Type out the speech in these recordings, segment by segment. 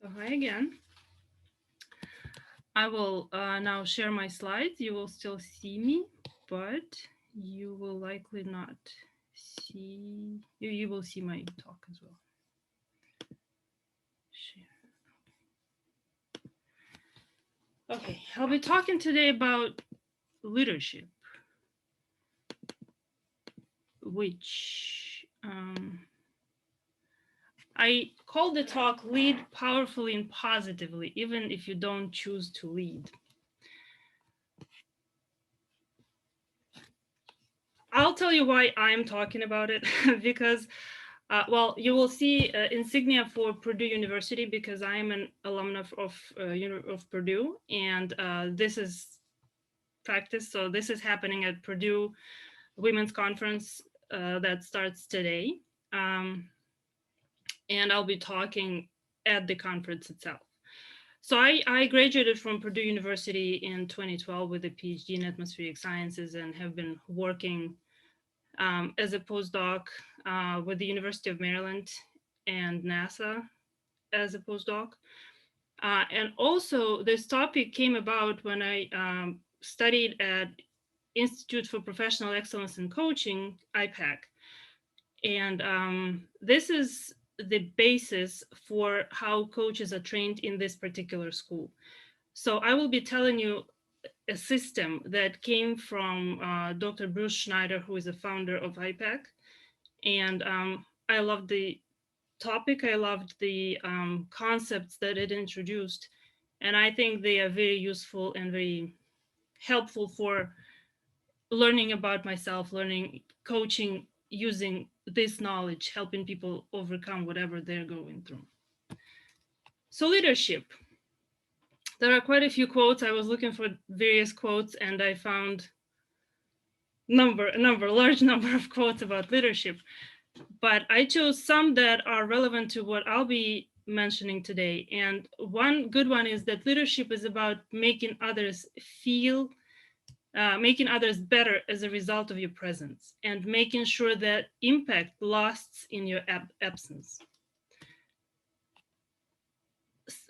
So hi again. I will now share my slides. You will still see me, but you will likely not see, you will see my talk as well. Share. Okay, I'll be talking today about leadership, which I call the talk Lead Powerfully and Positively, even if you don't choose to lead. I'll tell you why I'm talking about it because, well, you will see insignia for Purdue University because I am an alumna of Purdue, and this is practice. So this is happening at Purdue Women's Conference that starts today, and I'll be talking at the conference itself. So I graduated from Purdue University in 2012 with a PhD in atmospheric sciences and have been working as a postdoc with the University of Maryland and NASA as a postdoc. And also, this topic came about when I studied at Institute for Professional Excellence in Coaching, iPEC. And this is the basis for how coaches are trained in this particular school. So I will be telling you a system that came from Dr. Bruce Schneider, who is the founder of iPEC. And I loved the topic. I loved the concepts that it introduced. And I think they are very useful and very helpful for learning about myself, learning, coaching, using this knowledge, helping people overcome whatever they're going through. So leadership. There are quite a few quotes. I was looking for various quotes and I found large number of quotes about leadership. But I chose some that are relevant to what I'll be mentioning today. And one good one is that leadership is about making others feel, making others better as a result of your presence and making sure that impact lasts in your absence.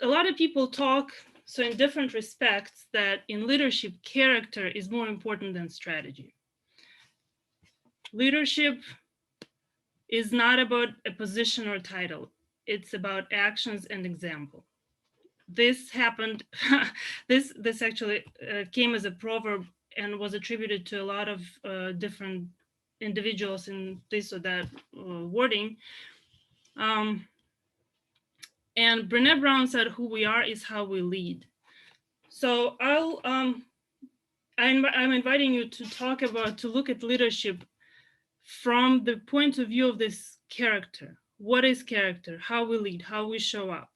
A lot of people talk, so in different respects, that in leadership, character is more important than strategy. Leadership is not about a position or title. It's about actions and example. This happened, this actually came as a proverb and was attributed to a lot of different individuals in this or that wording. And Brené Brown said, "Who we are is how we lead." So I'm inviting you to to look at leadership from the point of view of this character. What is character? How we lead, how we show up,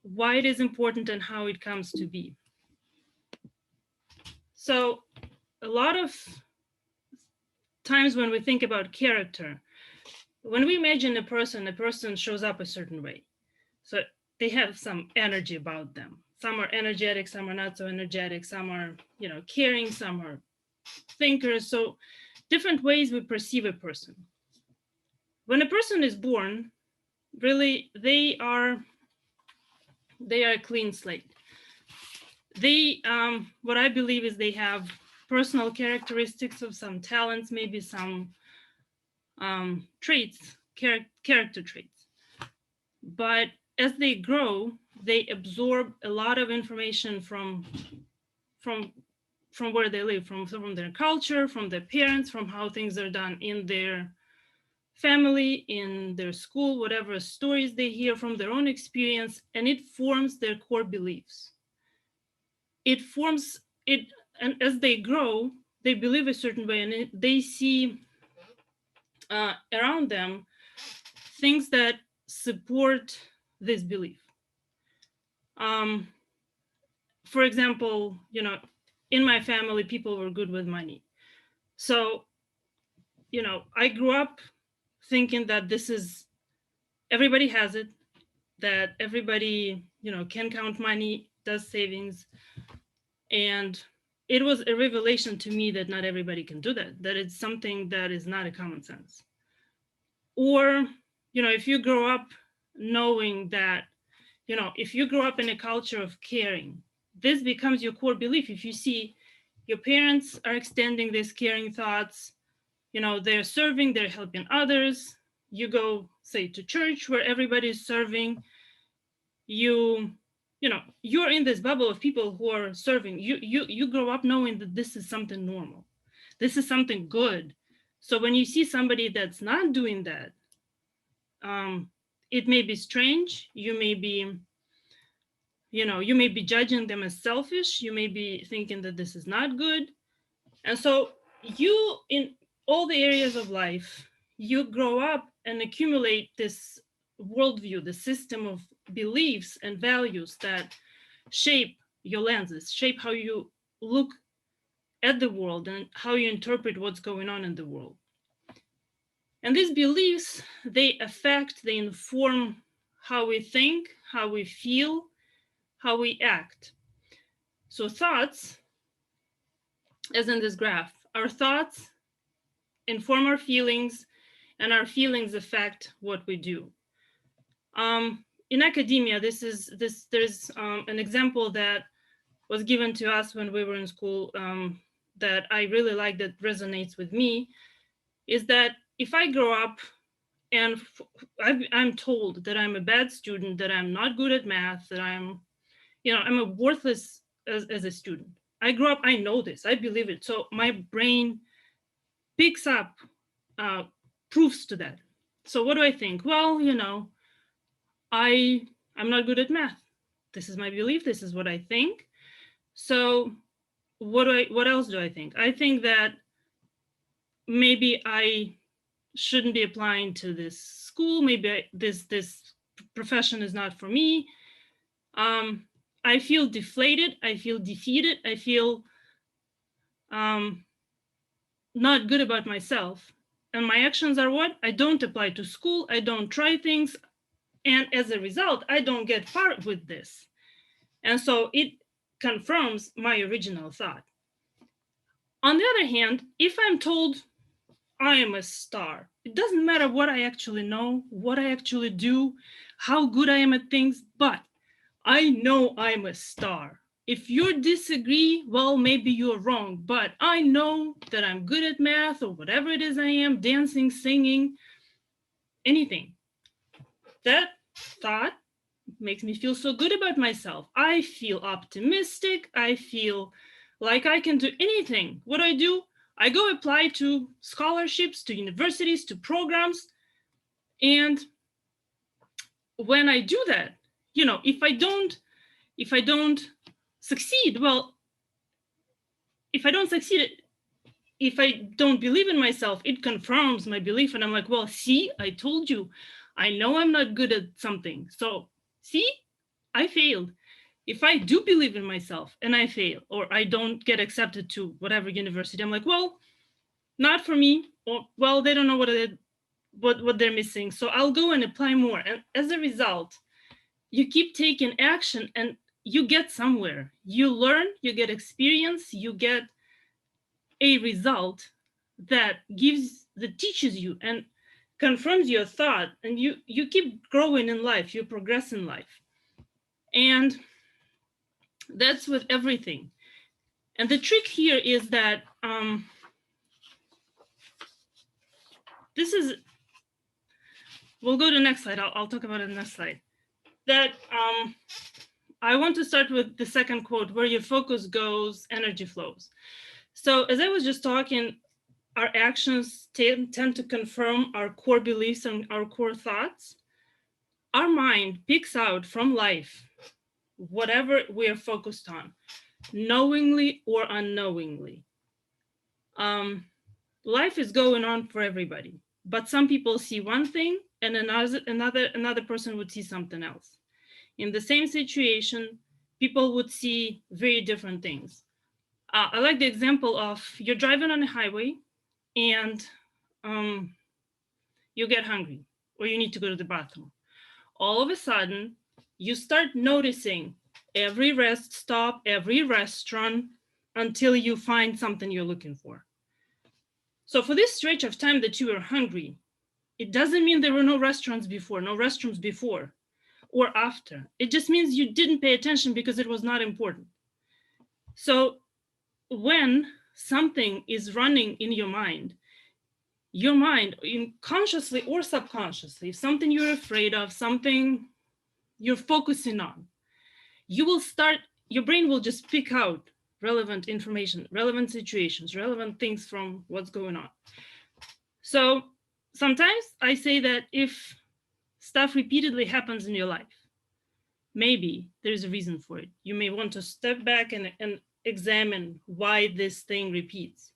why it is important, and how it comes to be. So a lot of times when we think about character, when we imagine a person shows up a certain way. So they have some energy about them. Some are energetic, some are not so energetic, some are, caring, some are thinkers. So different ways we perceive a person. When a person is born, really they are a clean slate. They what I believe is they have personal characteristics of some talents, maybe some traits, character traits. But as they grow, they absorb a lot of information from where they live, from their culture, from their parents, from how things are done in their family, in their school, whatever stories they hear from their own experience, and it forms their core beliefs. It forms it, and as they grow, they believe a certain way, and they see around them things that support this belief. For example, in my family, people were good with money. So, I grew up thinking that everybody has it, that everybody, can count money, does savings. And it was a revelation to me that not everybody can do that it's something that is not a common sense. Or, if you grow up knowing that if you grow up in a culture of caring, this becomes your core belief. If you see your parents are extending these caring thoughts, they're serving, they're helping others. You go, say, to church where everybody is serving. You're in this bubble of people who are serving. You grow up knowing that this is something normal. This is something good. So when you see somebody that's not doing that, it may be strange. You may be judging them as selfish. You may be thinking that this is not good. And so you, in all the areas of life, you grow up and accumulate this worldview, the system of beliefs and values that shape your lenses, shape how you look at the world and how you interpret what's going on in the world. And these beliefs, they inform how we think, how we feel, how we act. So thoughts, as in this graph, our thoughts inform our feelings, and our feelings affect what we do. In academia, there's an example that was given to us when we were in school that I really like, that resonates with me, is that if I grow up and I'm told that I'm a bad student, that I'm not good at math, that I'm a worthless as a student. I grew up, I know this, I believe it. So my brain picks up proofs to that. So what do I think? Well, I'm not good at math. This is my belief. This is what I think. So what else do I think? I think that maybe I shouldn't be applying to this school. Maybe this profession is not for me. I feel deflated. I feel defeated. I feel not good about myself. And my actions are what? I don't apply to school. I don't try things. And as a result, I don't get far with this. And so it confirms my original thought. On the other hand, if I'm told I am a star, it doesn't matter what I actually know, what I actually do, how good I am at things, but I know I'm a star. If you disagree, well, maybe you're wrong, but I know that I'm good at math or whatever it is I am, dancing, singing, anything. That thought makes me feel so good about myself. I feel optimistic. I feel like I can do anything. What do? I go apply to scholarships, to universities, to programs. And when I do that, if I don't succeed, well, if I don't succeed, if I don't believe in myself, it confirms my belief. And I'm like, well, see, I told you, I know I'm not good at something. So see, I failed. If I do believe in myself and I fail, or I don't get accepted to whatever university, I'm like, well, not for me. Or, well, they don't know what they're missing. So I'll go and apply more. And as a result, you keep taking action and you get somewhere. You learn, you get experience, you get a result that teaches you and confirms your thought, and you keep growing in life, you progress in life. And that's with everything. And the trick here is that we'll go to the next slide. I'll talk about it in the next slide. That I want to start with the second quote, where your focus goes, energy flows. So as I was just talking, our actions tend to confirm our core beliefs and our core thoughts. Our mind picks out from life whatever we are focused on, knowingly or unknowingly. Life is going on for everybody, but some people see one thing and another person would see something else. In the same situation, people would see very different things. I like the example of you're driving on a highway and you get hungry or you need to go to the bathroom. All of a sudden, you start noticing every rest stop, every restaurant, until you find something you're looking for. So for this stretch of time that you were hungry, it doesn't mean there were no restaurants before, no restrooms before. or after. It just means you didn't pay attention because it was not important. So when something is running in your mind, consciously or subconsciously, something you're afraid of, something you're focusing on, your brain will just pick out relevant information, relevant situations, relevant things from what's going on. So sometimes I say that if stuff repeatedly happens in your life, maybe there's a reason for it. You may want to step back and examine why this thing repeats,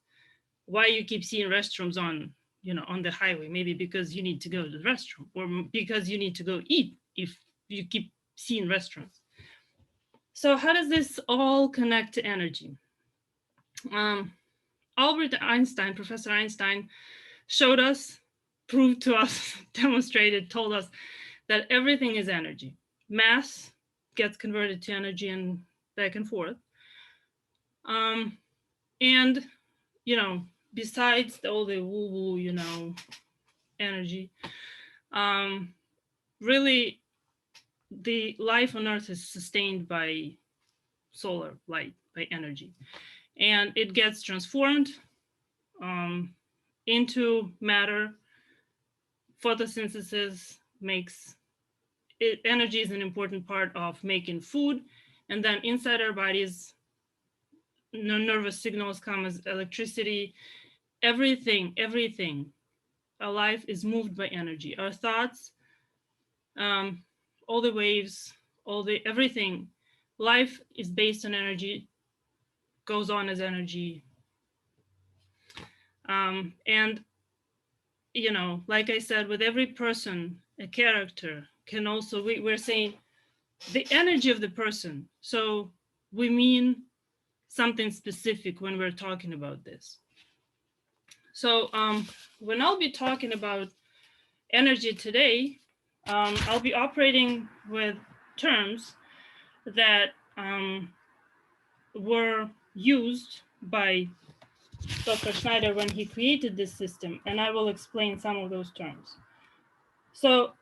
why you keep seeing restrooms on the highway. Maybe because you need to go to the restroom, or because you need to go eat if you keep seeing restaurants. So how does this all connect to energy? Professor Einstein showed us, proved to us, demonstrated, told us that everything is energy. Mass gets converted to energy and back and forth. And, besides all the woo-woo, energy, really the life on Earth is sustained by solar light, by energy. And it gets transformed into matter. Photosynthesis makes it, energy is an important part of making food. And then inside our bodies, nervous signals come as electricity. Everything, our life is moved by energy. Our thoughts, all the waves, everything. Life is based on energy, goes on as energy. And, like I said, with every person, a character can also, we're saying the energy of the person. So we mean something specific when we're talking about this. So when I'll be talking about energy today, I'll be operating with terms that were used by Dr. Schneider when he created this system, and I will explain some of those terms. So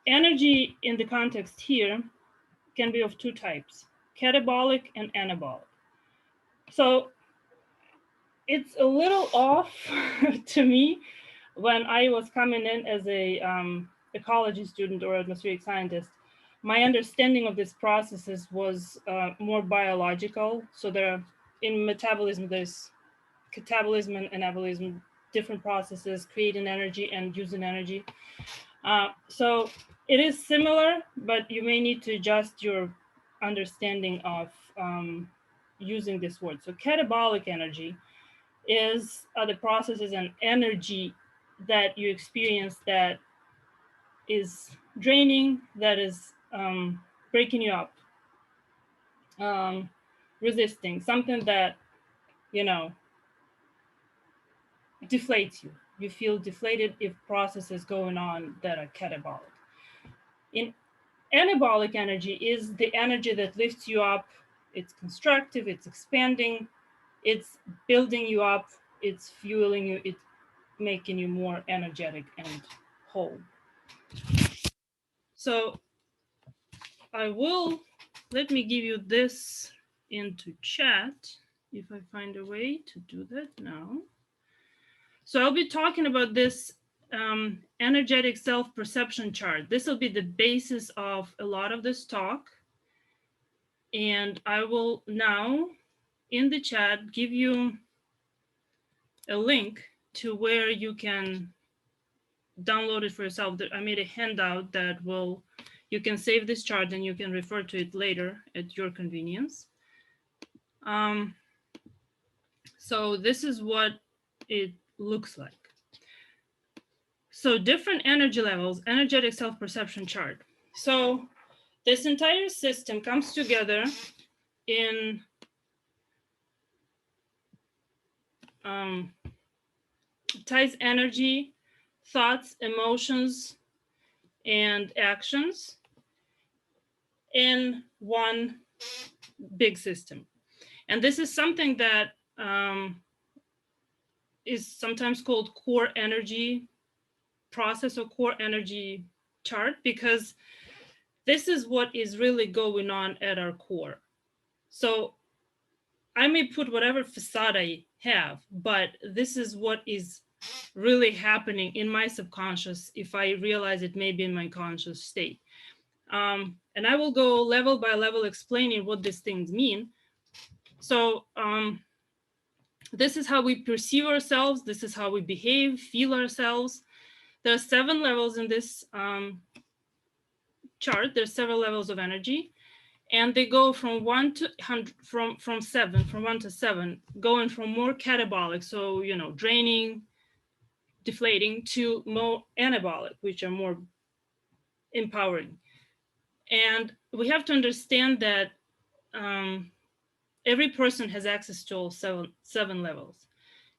energy in the context here can be of two types, catabolic and anabolic. So it's a little off to me when I was coming in as a ecology student or atmospheric scientist. My understanding of these processes was more biological. So in metabolism, there's catabolism and anabolism, different processes creating energy and using energy. So it is similar, but you may need to adjust your understanding of using this word. So catabolic energy is the processes and energy that you experience that is draining, that is breaking you up, resisting, something that, deflates you. You feel deflated if processes going on that are catabolic. In anabolic energy is the energy that lifts you up. It's constructive, it's expanding, it's building you up, it's fueling you, it's making you more energetic and whole. So let me give you this into chat if I find a way to do that now. So I'll be talking about this energetic self-perception chart. This will be the basis of a lot of this talk. And I will now, in the chat, give you a link to where you can download it for yourself. I made a handout that you can save this chart and you can refer to it later at your convenience. So this is what it looks like. So different energy levels, energetic self-perception chart. So this entire system comes together in ties energy, thoughts, emotions, and actions in one big system. And this is something that is sometimes called core energy process or core energy chart, because This is what is really going on at our core. So I may put whatever facade I have, but this is what is really happening in my subconscious if I realize it may be in my conscious state. And I will go level by level explaining what these things mean. So this is how we perceive ourselves. This is how we behave, feel ourselves. There are 7 levels in this chart. There's several levels of energy, and they go from 1 to 100, from 7, from 1 to 7, going from more catabolic, so draining, deflating, to more anabolic, which are more empowering. And we have to understand that every person has access to all seven levels.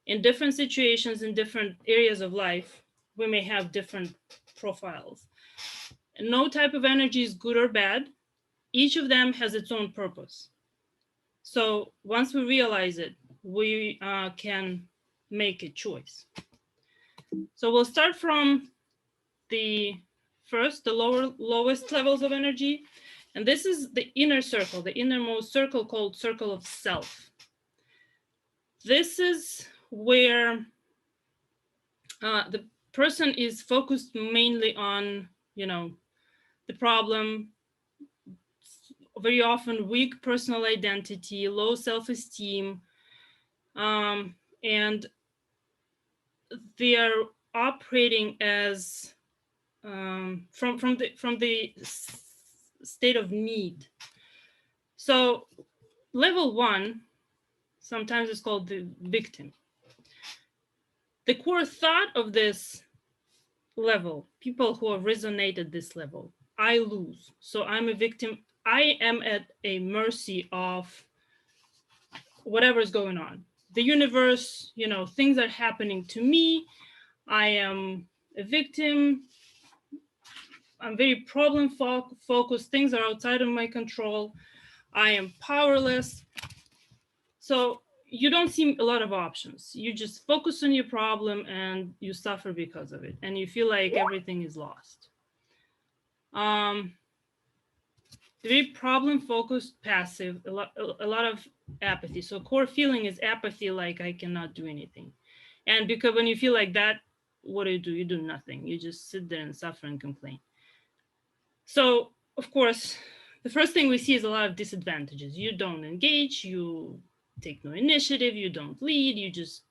In different situations, in different areas of life, we may have different profiles. And no type of energy is good or bad. Each of them has its own purpose. So once we realize it, we can make a choice. So we'll start from the lowest levels of energy. And this is the inner circle, the innermost circle, called circle of self. This is where the person is focused mainly on, the problem, very often weak personal identity, low self-esteem, and they are operating as from the state of need. So level 1, sometimes it's called the victim. The core thought of this level, people who have resonated this level, I lose. So I'm a victim. I am at a mercy of whatever's going on. The universe, things are happening to me. I am a victim. I'm very problem focused. Things are outside of my control. I am powerless. So you don't see a lot of options. You just focus on your problem and you suffer because of it. And you feel like everything is lost. Very problem focused, passive, a lot of apathy. So core feeling is apathy, like I cannot do anything. And because when you feel like that, what do? You do nothing. You just sit there and suffer and complain. So, of course, the first thing we see is a lot of disadvantages. You don't engage, you take no initiative, you don't lead, you just,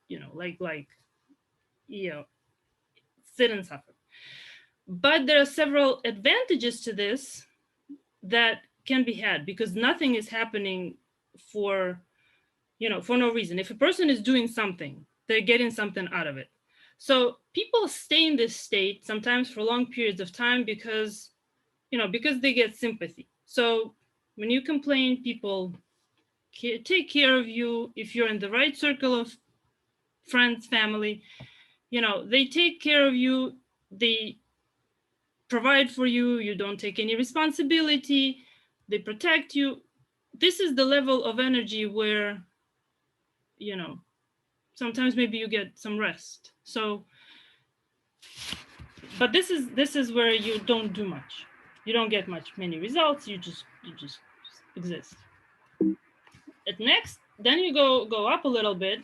sit and suffer. But there are several advantages to this that can be had, because nothing is happening for no reason. If a person is doing something, they're getting something out of it. So people stay in this state sometimes for long periods of time because they get sympathy. So when you complain, people take care of you. If you're in the right circle of friends, family, they take care of you. They provide for you. You don't take any responsibility. They protect you. This is the level of energy where, sometimes maybe you get some rest. So, but this is where you don't do much. You don't get many results. You just exist. At next, then you go up a little bit,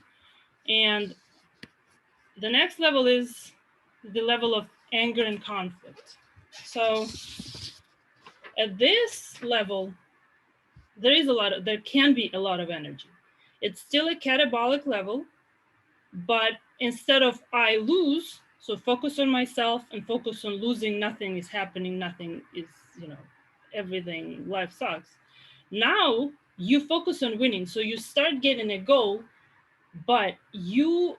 and the next level is the level of anger and conflict. So at this level, there can be a lot of energy. It's still a catabolic level, but instead of I lose, so focus on myself and focus on losing, nothing is happening, nothing is, everything, life sucks. Now you focus on winning. So you start getting a goal, but you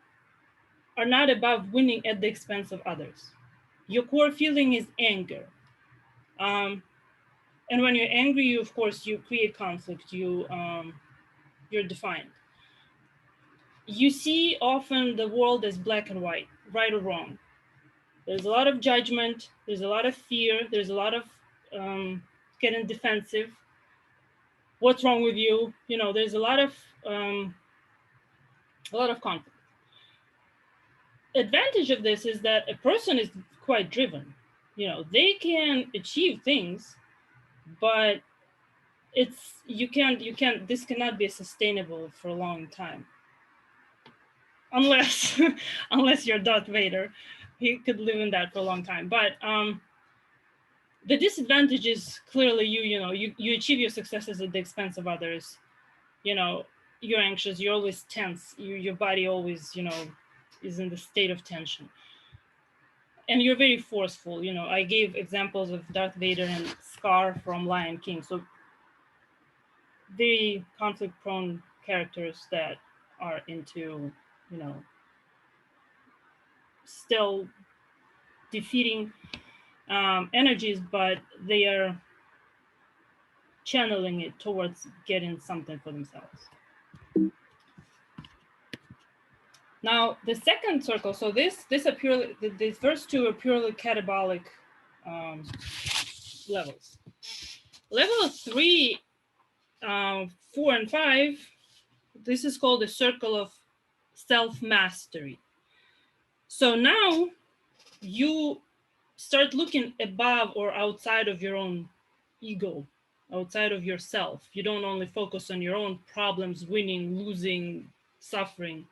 are not above winning at the expense of others. Your core feeling is anger. And when you're angry, of course, you create conflict. You're defiant. You see often the world as black and white, right or wrong. There's a lot of judgment. There's a lot of fear. There's a lot of getting defensive. What's wrong with you? There's a lot of conflict. Advantage of this is that a person is quite driven. They can achieve things, but you can't, this cannot be sustainable for a long time, unless unless you're Darth Vader. He could live in that for a long time. But the disadvantage is clearly you achieve your successes at the expense of others. You're anxious, you're always tense, your body always is in the state of tension, and you're very forceful. I gave examples of Darth Vader and Scar from Lion King, so very conflict prone characters that are into still defeating energies, but they are channeling it towards getting something for themselves. Now, the second circle, so this are purely, the first two are purely catabolic levels. Level 3, 4, and 5, this is called the circle of self-mastery. So now you start looking above or outside of your own ego, outside of yourself. You don't only focus on your own problems, winning, losing, suffering,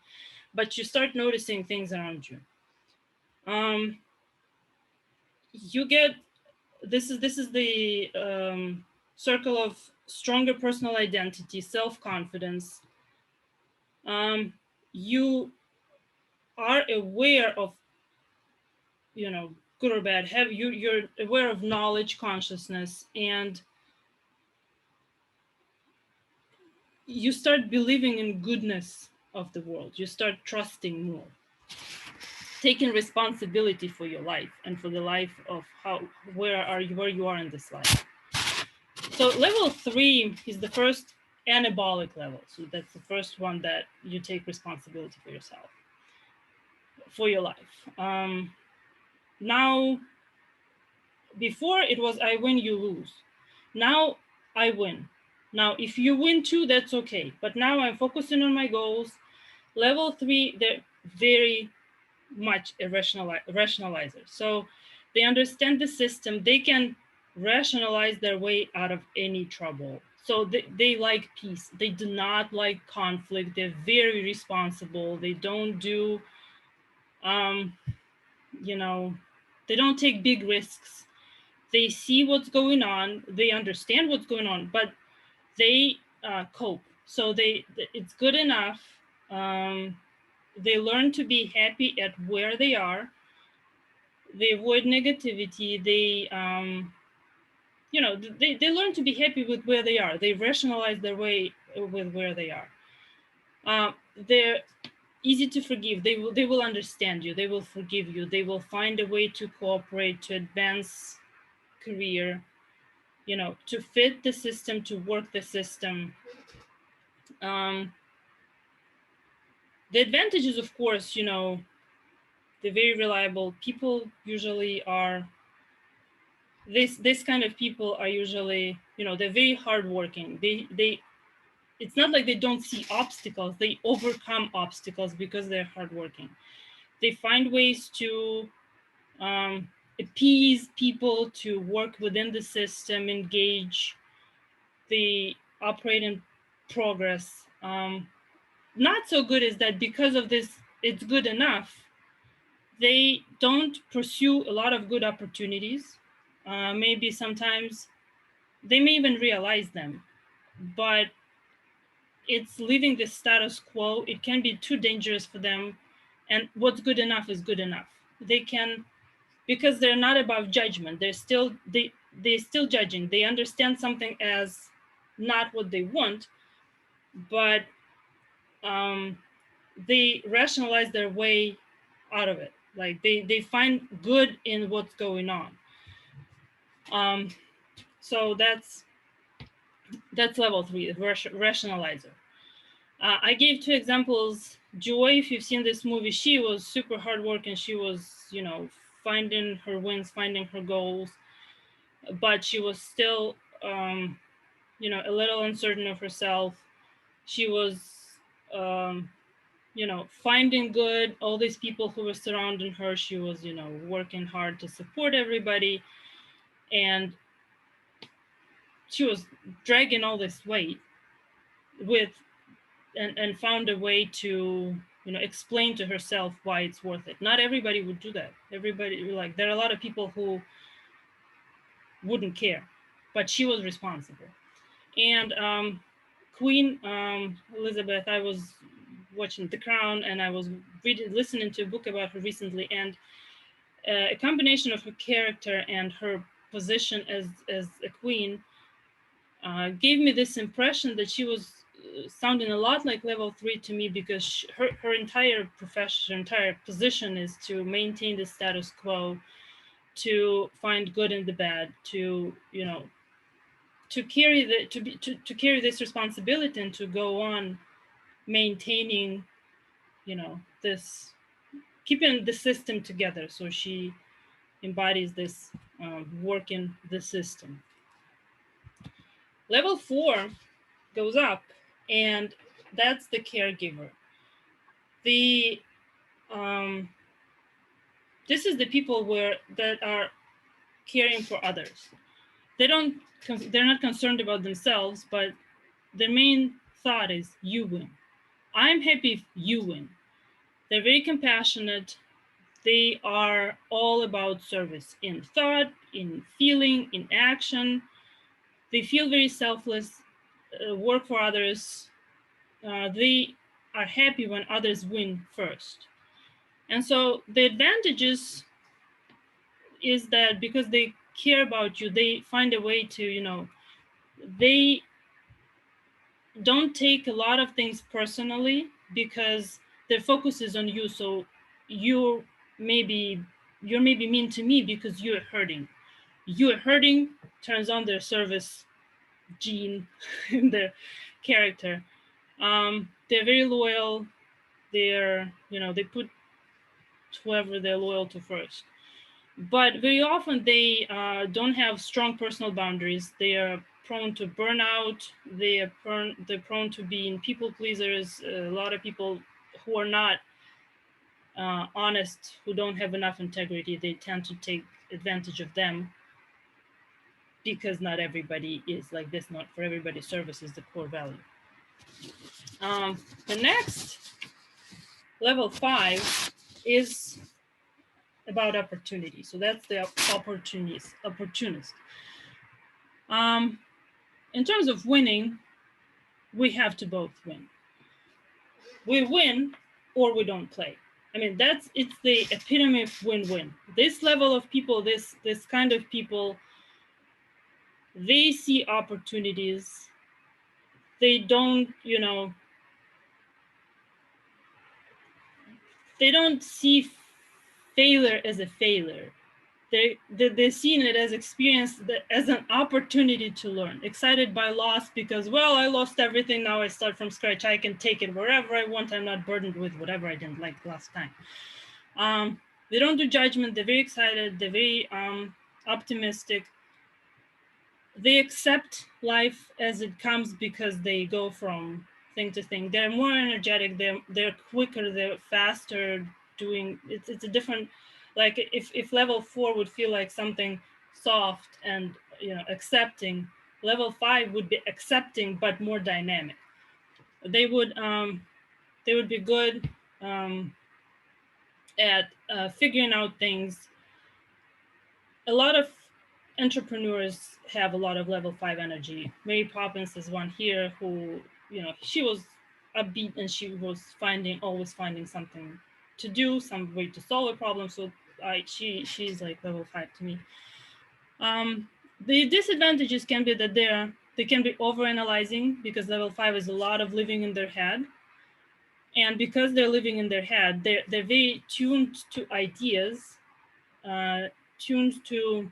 but you start noticing things around you. You get, this is the circle of stronger personal identity, self-confidence. You are aware of, good or bad, you're aware of knowledge, consciousness, and you start believing in goodness of the world. You start trusting more, taking responsibility for your life and for the life of where you are in this life. So level 3 is the first anabolic level. So that's the first one that you take responsibility for yourself, for your life. Now, before it was I win, you lose. Now I win. Now, if you win too, that's okay. But now I'm focusing on my goals. Level 3, they're very much a rationalizer. So they understand the system. They can rationalize their way out of any trouble. So they like peace. They do not like conflict. They're very responsible. They don't do, they don't take big risks. They see what's going on. They understand what's going on, but they cope. So it's good enough. They learn to be happy at where they are. They avoid negativity. They learn to be happy with where they are. They rationalize their way with where they are. They're easy to forgive. They will understand you. They will forgive you. They will find a way to cooperate, to advance career, to fit the system, to work the system. The advantages, of course, they're very reliable. People usually are, this kind of people are usually, they're very hardworking. It's not like they don't see obstacles. They overcome obstacles because they're hardworking. They find ways to appease people, to work within the system, engage. They operate in progress. Not so good is that because of this, it's good enough. They don't pursue a lot of good opportunities. Maybe sometimes they may even realize them, but it's leaving the status quo. It can be too dangerous for them. And what's good enough is good enough. They can, because they're not above judgment. They're still judging. They understand something as not what they want, but they rationalize their way out of it. Like they find good in what's going on. So that's level 3, the rationalizer. I gave 2 examples. Joy, if you've seen this movie, she was super hardworking. She was, finding her wins, finding her goals, but she was still, a little uncertain of herself. She was, finding good, all these people who were surrounding her. She was, working hard to support everybody. And she was dragging all this weight with, and found a way to, you know, explain to herself why it's worth it. Not everybody would do that. Everybody, like, there are a lot of people who wouldn't care, but she was responsible. And Queen Elizabeth, I was watching The Crown, and I was listening to a book about her recently, and a combination of her character and her position as a queen gave me this impression that she was sounding a lot like level 3 to me, because her entire profession, entire position is to maintain the status quo, to find good in the bad, to, you know, to carry to carry this responsibility and to go on maintaining, you know, this, keeping the system together. So she embodies this working the system. Level 4 goes up, and that's the caregiver. The this is the people that are caring for others. They're not concerned about themselves, but their main thought is, you win. I'm happy if you win. They're very compassionate. They are all about service in thought, in feeling, in action. They feel very selfless, work for others. They are happy when others win first. And so the advantages is that because they care about you, they find a way to, you know, they don't take a lot of things personally because their focus is on you. So you're maybe mean to me because you're hurting. You're hurting turns on their service gene in their character. They're very loyal. They're, you know, they put whoever they're loyal to first. But very often they don't have strong personal boundaries. They are prone to burnout. They're prone to being people pleasers. A lot of people who are not honest, who don't have enough integrity, they tend to take advantage of them, because not everybody is like this. Not for everybody, service is the core value. The next, level 5, is about opportunity. So that's the opportunist. In terms of winning, we have to both win. We win or we don't play. I mean, it's the epitome of win-win. This level of people, this kind of people, they see opportunities. They don't, you know, they don't see failure as a failure. They're seeing it as experience, as an opportunity to learn. Excited by loss because, well, I lost everything. Now I start from scratch. I can take it wherever I want. I'm not burdened with whatever I didn't like last time. They don't do judgment. They're very excited. They're very optimistic. They accept life as it comes because they go from thing to thing. They're more energetic. They're quicker. They're faster. It's a different. Like if level 4 would feel like something soft and, you know, accepting, level 5 would be accepting but more dynamic. They would be good at figuring out things. A lot of entrepreneurs have a lot of level 5 energy. Mary Poppins is one here who, you know, she was upbeat and she was always finding something to do, some way to solve a problem. So she's like level 5 to me. The disadvantages can be that they can be overanalyzing, because level 5 is a lot of living in their head. And because they're living in their head, they're very tuned to ideas, tuned to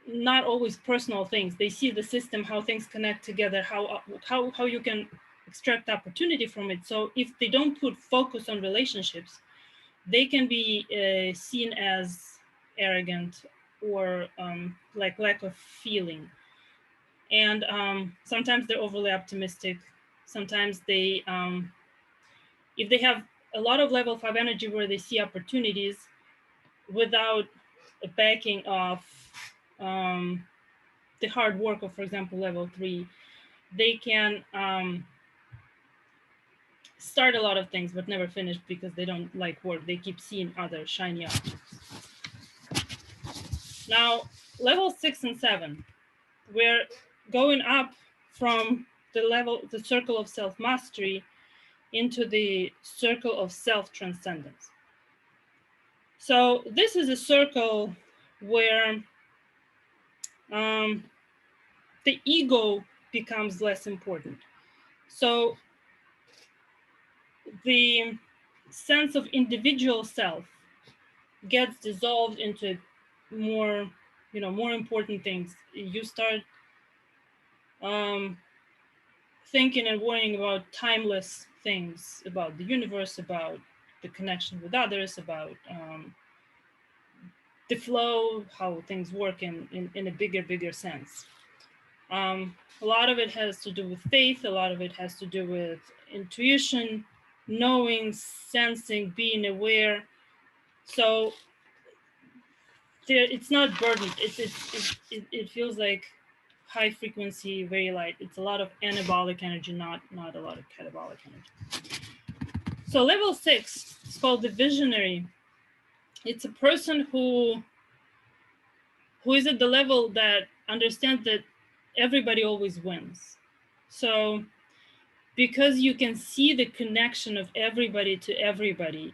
not always personal things. They see the system, how things connect together, how you can extract opportunity from it. So if they don't put focus on relationships, they can be seen as arrogant or like lack of feeling. And sometimes they're overly optimistic. Sometimes they, if they have a lot of level 5 energy where they see opportunities without a backing of the hard work of, for example, level 3, they can start a lot of things but never finish because they don't like work. They keep seeing other shiny objects. Now, level 6 and 7, we're going up from the circle of self-mastery into the circle of self-transcendence. So this is a circle where the ego becomes less important. So the sense of individual self gets dissolved into more, more important things. You start thinking and worrying about timeless things, about the universe, about the connection with others, about the flow, how things work in a bigger sense. A lot of it has to do with faith. A lot of it has to do with intuition, knowing, sensing, being aware. So it's not burdened. It feels like high frequency, very light. It's a lot of anabolic energy, not a lot of catabolic energy. So level 6 is called the visionary. It's a person who is at the level that understands that everybody always wins. So because you can see the connection of everybody to everybody,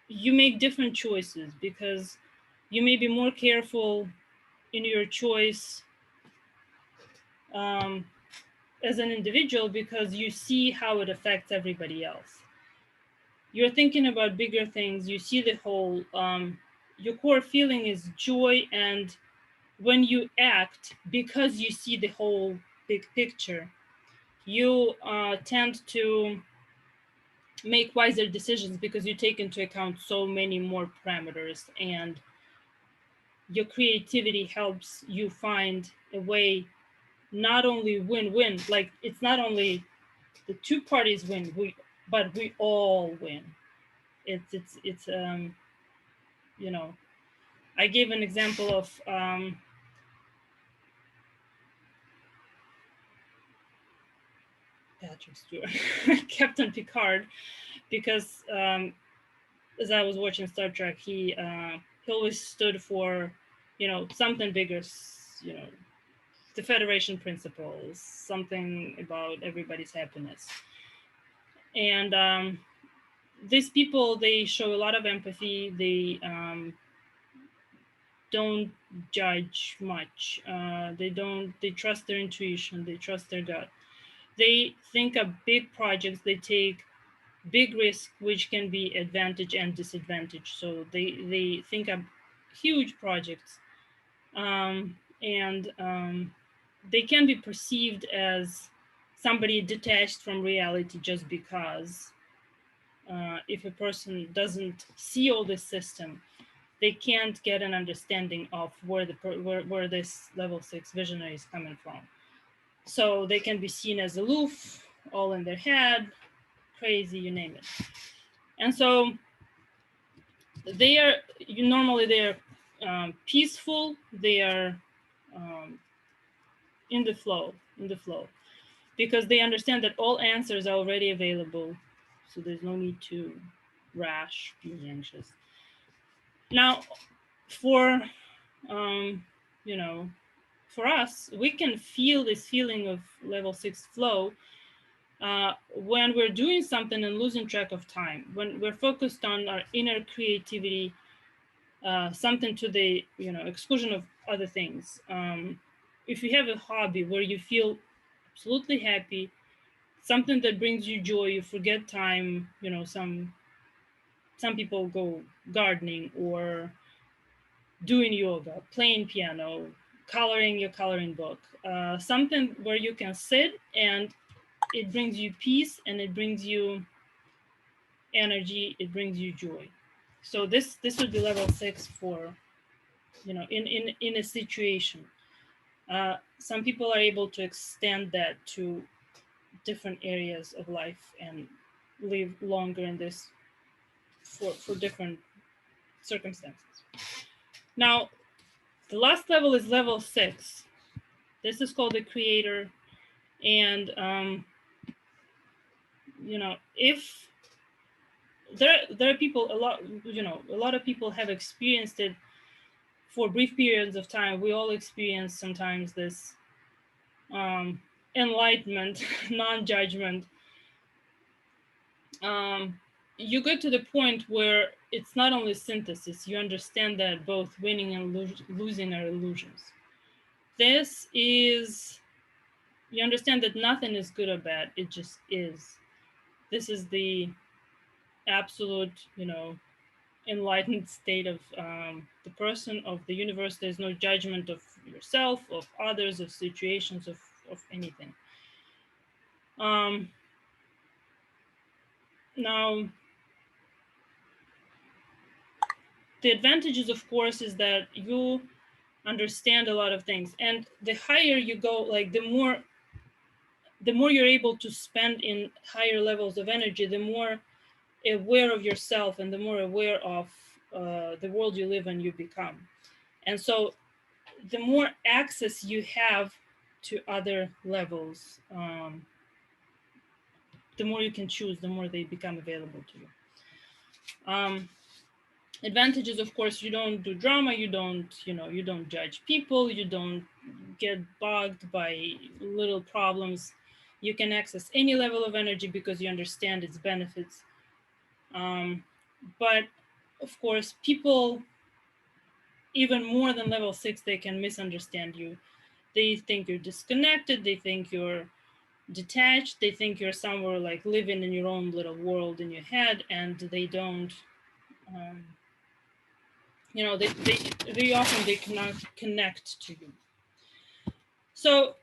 you make different choices because you may be more careful in your choice as an individual because you see how it affects everybody else. You're thinking about bigger things. You see the whole. Your core feeling is joy, and when you act, because you see the whole big picture, you tend to make wiser decisions because you take into account so many more parameters, and your creativity helps you find a way not only win-win, like it's not only the two parties win, but we all win. It's I gave an example of Patrick Stewart, Captain Picard, because as I was watching Star Trek, he always stood for, something bigger, the Federation principles, something about everybody's happiness. And these people, they show a lot of empathy. They don't judge much. They trust their intuition. They trust their gut. They think of big projects. They take big risk, which can be advantage and disadvantage. So they think of huge projects, and they can be perceived as somebody detached from reality just because if a person doesn't see all this system, they can't get an understanding of where where this level 6 visionary is coming from. So they can be seen as aloof, all in their head, crazy, you name it. And so normally they're peaceful. They are in the flow, because they understand that all answers are already available. So there's no need to rush, be anxious. Now, for for us, we can feel this feeling of level 6 flow when we're doing something and losing track of time, when we're focused on our inner creativity, something to the exclusion of other things. If you have a hobby where you feel absolutely happy, something that brings you joy, you forget time. Some people go gardening or doing yoga, playing piano, coloring your coloring book, something where you can sit and it brings you peace and it brings you energy, it brings you joy. So this would be level 6 for in a situation. Some people are able to extend that to different areas of life and live longer in this for different circumstances. Now, The last level is level 6. This is called the creator. And, if there are people, a lot of people have experienced it for brief periods of time. We all experience sometimes this enlightenment, non-judgment. You get to the point where it's not only synthesis, you understand that both winning and losing are illusions. You understand that nothing is good or bad, it just is. This is the absolute, enlightened state of the person, of the universe. There's no judgment of yourself, of others, of situations, of anything. Now, the advantages, of course, is that you understand a lot of things, and the higher you go, like the more you're able to spend in higher levels of energy, the more aware of yourself and the more aware of the world you live in you become. And so the more access you have to other levels, the more you can choose, the more they become available to you. Advantages, of course, you don't do drama, you don't judge people, you don't get bogged by little problems. You can access any level of energy because you understand its benefits. But of course, people, even more than level 6, they can misunderstand you. They think you're disconnected, they think you're detached, they think you're somewhere like living in your own little world in your head, and they don't they cannot connect to you. So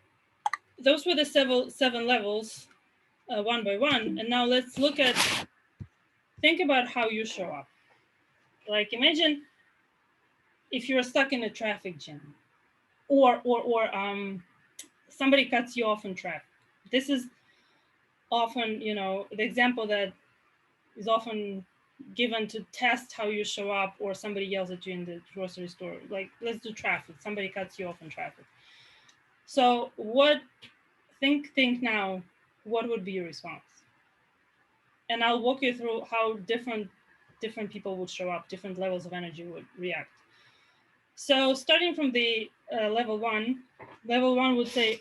those were the seven levels, one by one. And now let's think about how you show up. Like, imagine if you're stuck in a traffic jam, or somebody cuts you off in traffic. This is often, the example that is often given to test how you show up, or somebody yells at you in the grocery store. Like, let's do traffic. Somebody cuts you off in traffic. So think now, what would be your response? And I'll walk you through how different people would show up, different levels of energy would react. So starting from the level one would say,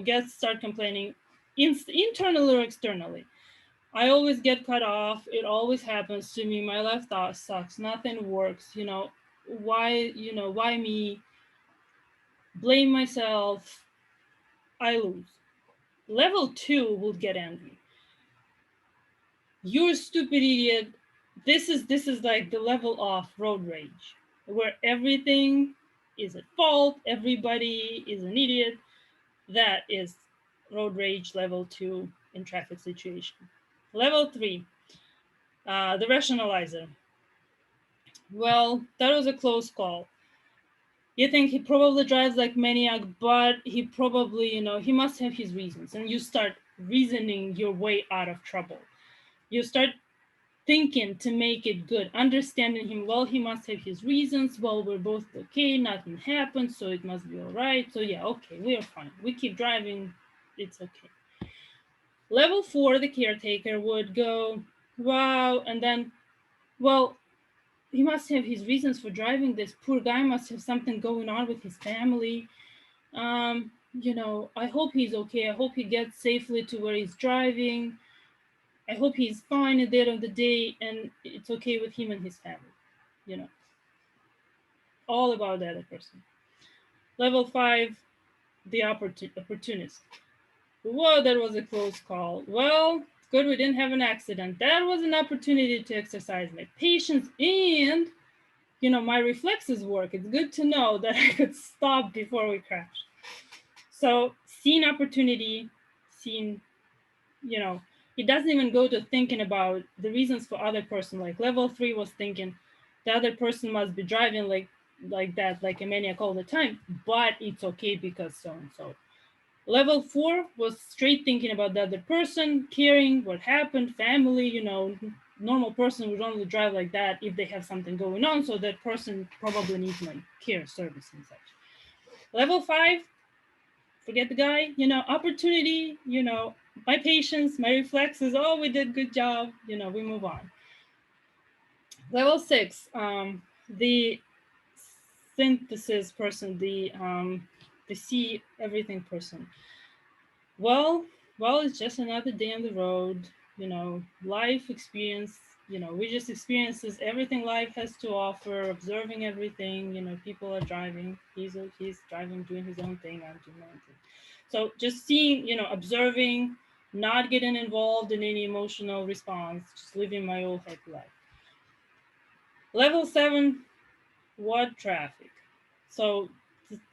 guests start complaining internally or externally. I always get cut off. It always happens to me. My life sucks. Nothing works. Why me? Blame myself. I lose. Level 2 will get angry. You're a stupid idiot. This is like the level of road rage, where everything is at fault. Everybody is an idiot. That is road rage level 2 in traffic situation. Level 3, the rationalizer. Well, that was a close call. You think he probably drives like maniac, but he probably, he must have his reasons. And you start reasoning your way out of trouble. You start thinking to make it good, understanding him. Well, he must have his reasons. Well, we're both okay. Nothing happened, so it must be all right. So yeah, okay, we're fine. We keep driving. It's okay. Level 4, the caretaker would go, wow, and then, well, he must have his reasons for driving. This poor guy must have something going on with his family. I hope he's okay. I hope he gets safely to where he's driving. I hope he's fine at the end of the day and it's okay with him and his family. All about the other person. Level 5, the opportunist. Whoa, that was a close call. Well, it's good we didn't have an accident. That was an opportunity to exercise my patience and, my reflexes work. It's good to know that I could stop before we crashed. So seeing opportunity, it doesn't even go to thinking about the reasons for other person. Like level 3 was thinking the other person must be driving like that, like a maniac all the time, but it's okay because so and so. Level 4 was straight thinking about the other person, caring what happened, family, normal person would only drive like that if they have something going on. So that person probably needs like care service and such. Level 5, forget the guy, opportunity, my patience, my reflexes, oh, we did good job, we move on. Level 6, the synthesis person, the see everything person. Well, it's just another day on the road, life experience, we just experiences everything life has to offer, observing everything, people are driving, he's driving, doing his own thing, I'm doing my own thing. So just seeing, observing, not getting involved in any emotional response, just living my old happy life. Level 7, what traffic? So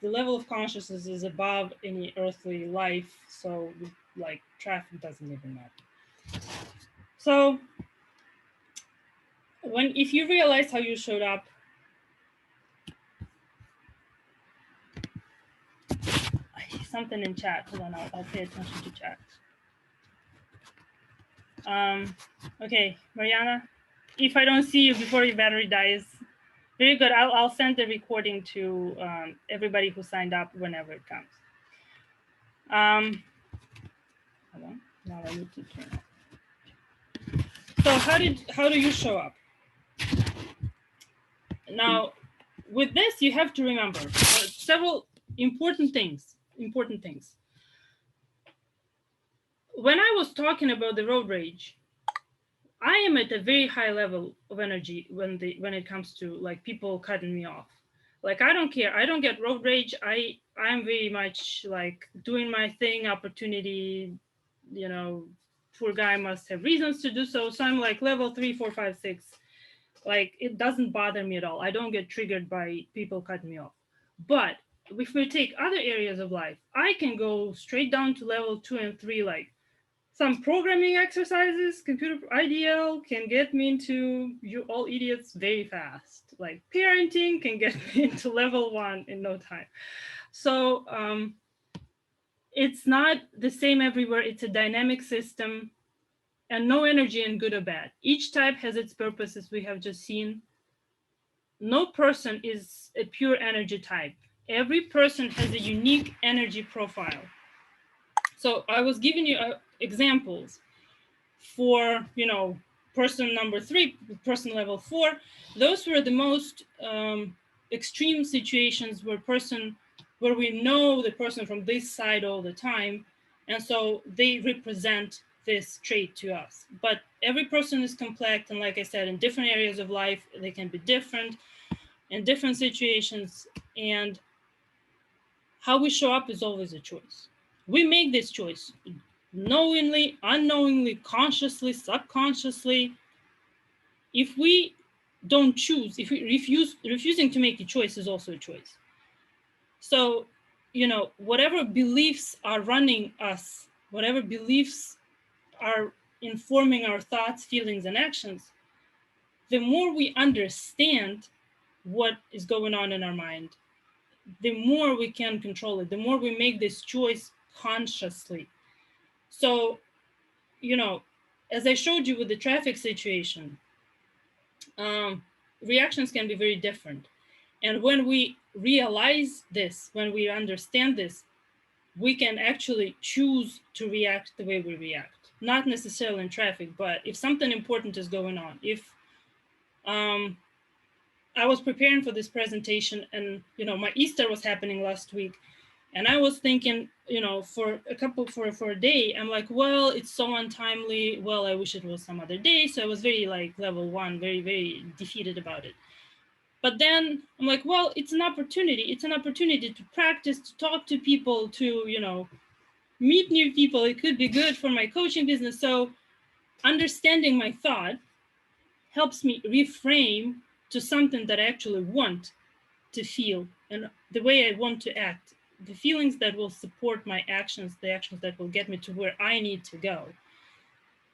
the level of consciousness is above any earthly life, so like traffic doesn't even matter. So if you realize how you showed up, something in chat, hold on, I'll pay attention to chat. Okay, Mariana, if I don't see you before your battery dies, very good. I'll send the recording to everybody who signed up whenever it comes. Hold on, now I need to turn off. So how do you show up? Now, with this, you have to remember several important things. When I was talking about the road rage, I am at a very high level of energy when it comes to like people cutting me off. Like I don't care. I don't get road rage. I'm very much like doing my thing, opportunity, poor guy must have reasons to do so. So I'm like level 3, 4, 5, 6. Like it doesn't bother me at all. I don't get triggered by people cutting me off. But if we take other areas of life, I can go straight down to level 2 and 3, like some programming exercises, computer IDL can get me into you all idiots very fast. Like parenting can get me into level 1 in no time. So it's not the same everywhere. It's a dynamic system and no energy in good or bad. Each type has its purpose, as we have just seen. No person is a pure energy type. Every person has a unique energy profile. So I was giving you examples for, person number 3, person level 4. Those were the most extreme situations where we know the person from this side all the time. And so they represent this trait to us. But every person is complex. And like I said, in different areas of life, they can be different in different situations. And how we show up is always a choice. We make this choice knowingly, unknowingly, consciously, subconsciously. If we don't choose, if we refusing to make a choice is also a choice. So, whatever beliefs are running us, whatever beliefs are informing our thoughts, feelings, and actions, the more we understand what is going on in our mind, the more we can control it, the more we make this choice consciously. So, as I showed you with the traffic situation, reactions can be very different. And when we realize this, when we understand this, we can actually choose to react the way we react. Not necessarily in traffic, but if something important is going on, if I was preparing for this presentation and, my Easter was happening last week. And I was thinking, for a day, I'm like, well, it's so untimely. Well, I wish it was some other day. So I was very like level 1, very, very defeated about it. But then I'm like, well, it's an opportunity. It's an opportunity to practice, to talk to people, to, meet new people. It could be good for my coaching business. So understanding my thought helps me reframe to something that I actually want to feel and the way I want to act, the feelings that will support my actions, the actions that will get me to where I need to go.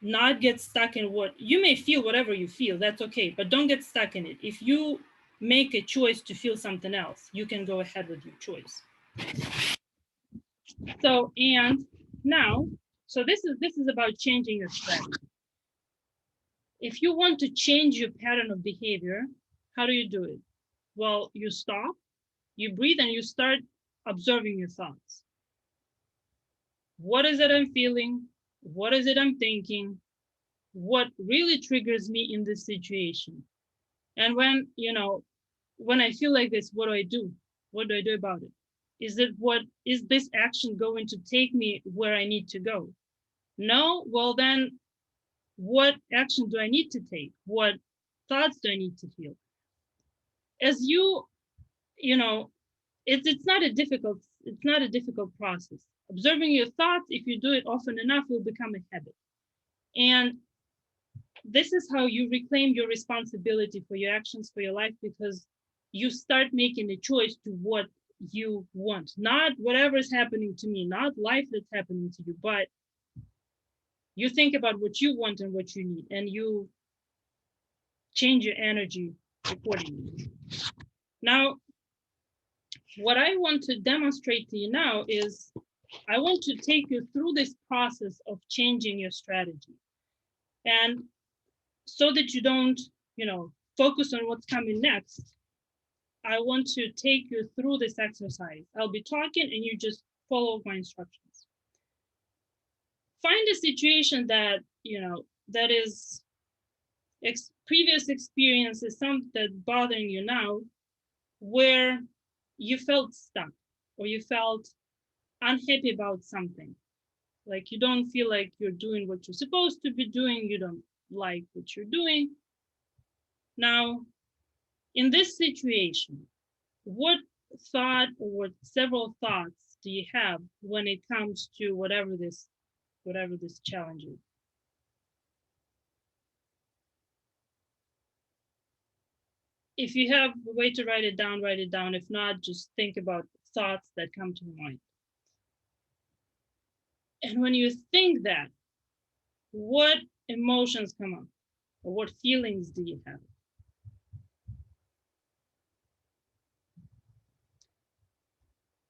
Not get stuck in what you may feel, whatever you feel, that's okay, but don't get stuck in it. If you make a choice to feel something else, you can go ahead with your choice. So, and now, so this is about changing your strategy. If you want to change your pattern of behavior, how do you do it? Well, you stop, you breathe, and you start observing your thoughts. What is it I'm feeling? What is it I'm thinking? What really triggers me in this situation? And when I feel like this, what do I do? What do I do about it? Is this action going to take me where I need to go? No? Well, then what action do I need to take? What thoughts do I need to feel? As it's not a difficult process. Observing your thoughts, if you do it often enough, will become a habit. And this is how you reclaim your responsibility for your actions, for your life, because you start making a choice to what you want, not whatever is happening to me, not life that's happening to you, but you think about what you want and what you need, and you change your energy accordingly. Now, what I want to demonstrate to you now is I want to take you through this process of changing your strategy. And so that you don't, focus on what's coming next, I want to take you through this exercise. I'll be talking and you just follow my instructions. Find a situation that, that is previous experiences, something that's bothering you now, where you felt stuck or you felt unhappy about something. Like you don't feel like you're doing what you're supposed to be doing. You don't like what you're doing. Now, in this situation, what thought or what several thoughts do you have when it comes to whatever this challenge is? If you have a way to write it down, write it down. If not, just think about thoughts that come to mind. And when you think that, what emotions come up? Or what feelings do you have?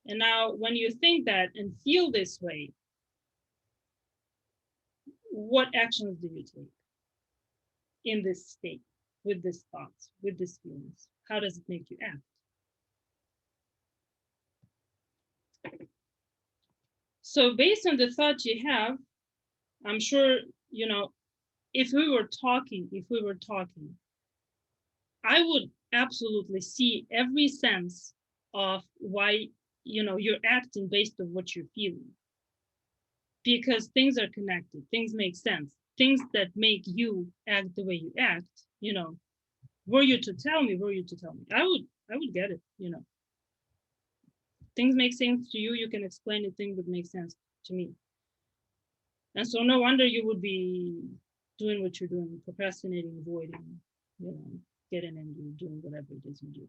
And now, when you think that and feel this way, what actions do you take in this state, with these thoughts, with these feelings? How does it make you act? So based on the thoughts you have, I'm sure, if we were talking, I would absolutely see every sense of why, you're acting based on what you're feeling. Because things are connected, things make sense. Things that make you act the way you act, were you to tell me, I would get it, Things make sense to you, you can explain it, things would make sense to me. And so no wonder you would be doing what you're doing, procrastinating, avoiding, getting angry, doing whatever it is you do.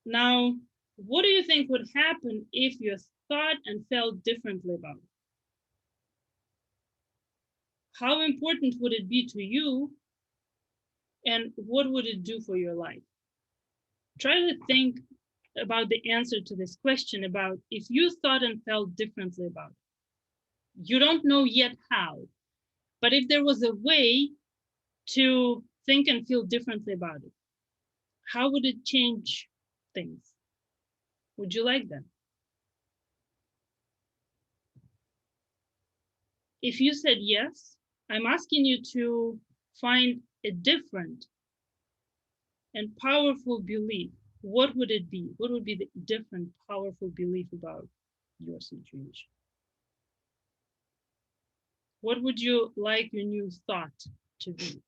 Now, what do you think would happen if you thought and felt differently about it? How important would it be to you? And what would it do for your life? Try to think about the answer to this question about if you thought and felt differently about it. You don't know yet how, but if there was a way to think and feel differently about it, how would it change things? Would you like that? If you said yes, I'm asking you to find a different and powerful belief. What would it be? What would be the different, powerful belief about your situation? What would you like your new thought to be?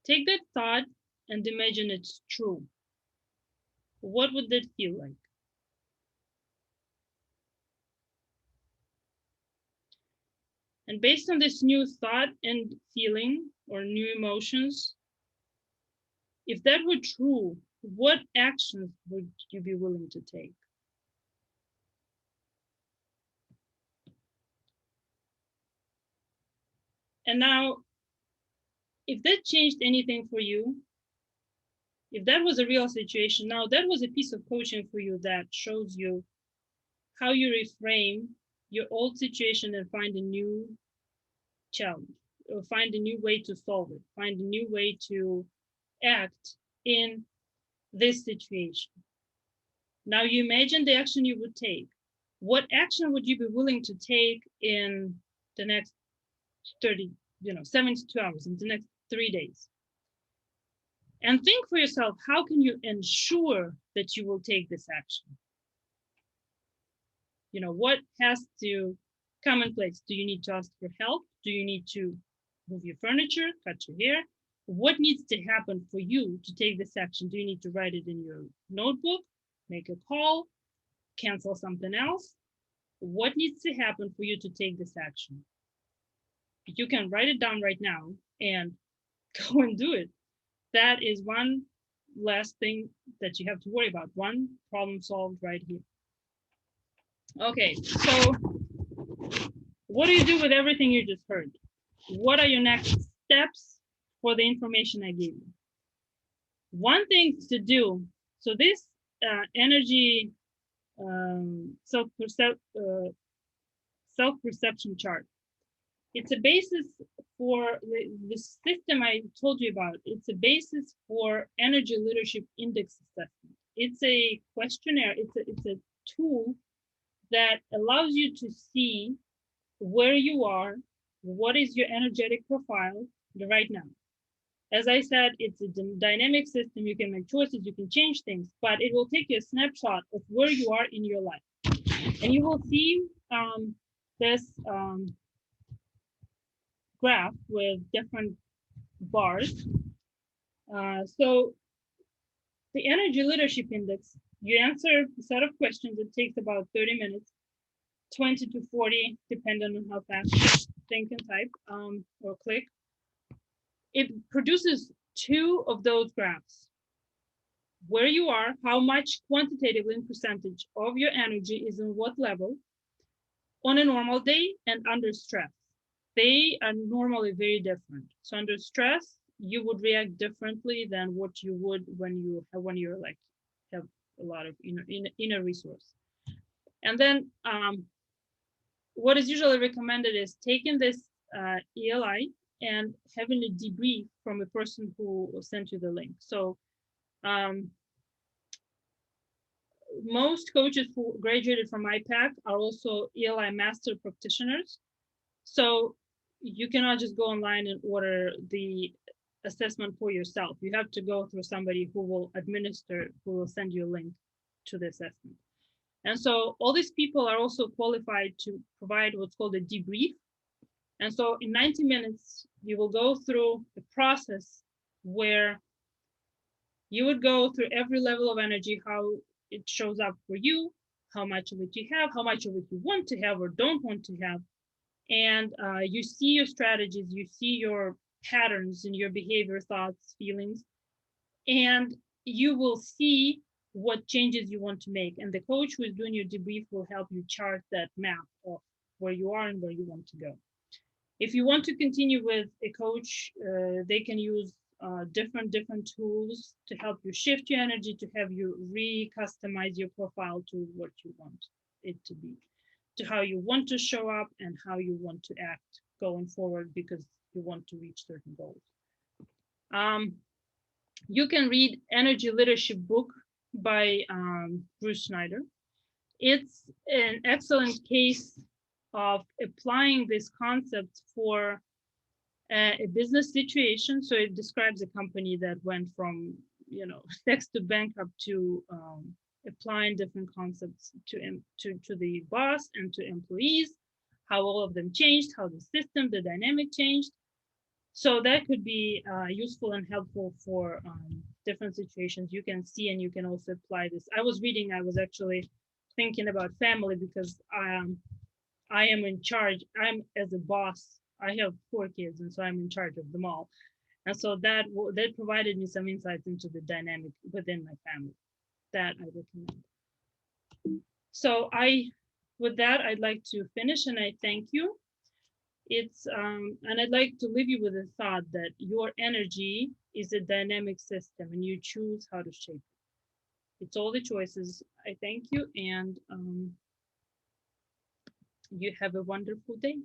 Take that thought and imagine it's true. What would that feel like? And based on this new thought and feeling or new emotions, if that were true, what actions would you be willing to take? And now, if that changed anything for you, if that was a real situation, now that was a piece of coaching for you that shows you how you reframe your old situation and find a new challenge, or find a new way to solve it, find a new way to act in this situation. Now you imagine the action you would take. What action would you be willing to take in the next 30, 72 hours, in the next 3 days? And think for yourself, how can you ensure that you will take this action? What has to come in place? Do you need to ask for help? Do you need to move your furniture, cut your hair? What needs to happen for you to take this action? Do you need to write it in your notebook, make a call, cancel something else? What needs to happen for you to take this action? You can write it down right now and go and do it. That is one last thing that you have to worry about. One problem solved right here. Okay, so what do you do with everything you just heard? What are your next steps for the information I gave you? One thing to do, so this energy self-perception chart, it's a basis for the system I told you about. It's a basis for energy leadership index assessment. It's a questionnaire, it's a tool that allows you to see where you are, what is your energetic profile right now. As I said, it's a dynamic system. You can make choices, you can change things, but it will take you a snapshot of where you are in your life. And you will see this graph with different bars. So the energy leadership index, you answer a set of questions. It takes about 30 minutes, 20 to 40, depending on how fast you think and type or click. It produces two of those graphs. Where you are, how much quantitatively in percentage of your energy is in what level on a normal day and under stress. They are normally very different. So under stress, you would react differently than what you would when you're like have a lot of inner resource. And then what is usually recommended is taking this ELI and having a debrief from a person who sent you the link. So most coaches who graduated from iPEC are also ELI master practitioners. So you cannot just go online and order the assessment for yourself. You have to go through somebody who will administer, who will send you a link to the assessment. And so all these people are also qualified to provide what's called a debrief. And so in 90 minutes, you will go through a process where you would go through every level of energy, how it shows up for you, how much of it you have, how much of it you want to have or don't want to have. And you see your strategies, you see your patterns in your behavior, thoughts, feelings, and you will see what changes you want to make. And the coach who is doing your debrief will help you chart that map of where you are and where you want to go. If you want to continue with a coach, they can use different tools to help you shift your energy, to have you re-customize your profile to what you want it to be, to how you want to show up and how you want to act going forward because you want to reach certain goals. You can read Energy Leadership book by Bruce Schneider. It's an excellent case of applying this concept for a business situation. So it describes a company that went from, next to bankrupt to applying different concepts to the boss and to employees, how all of them changed, how the system, the dynamic changed. So that could be useful and helpful for different situations. You can see and you can also apply this. I was actually thinking about family because I am in charge. I'm as a boss. I have 4 kids, and so I'm in charge of them all. And so that provided me some insights into the dynamic within my family that I recommend. So with that, I'd like to finish and I thank you. And I'd like to leave you with a thought that your energy is a dynamic system and you choose how to shape it. It's all the choices. I thank you and You have a wonderful day.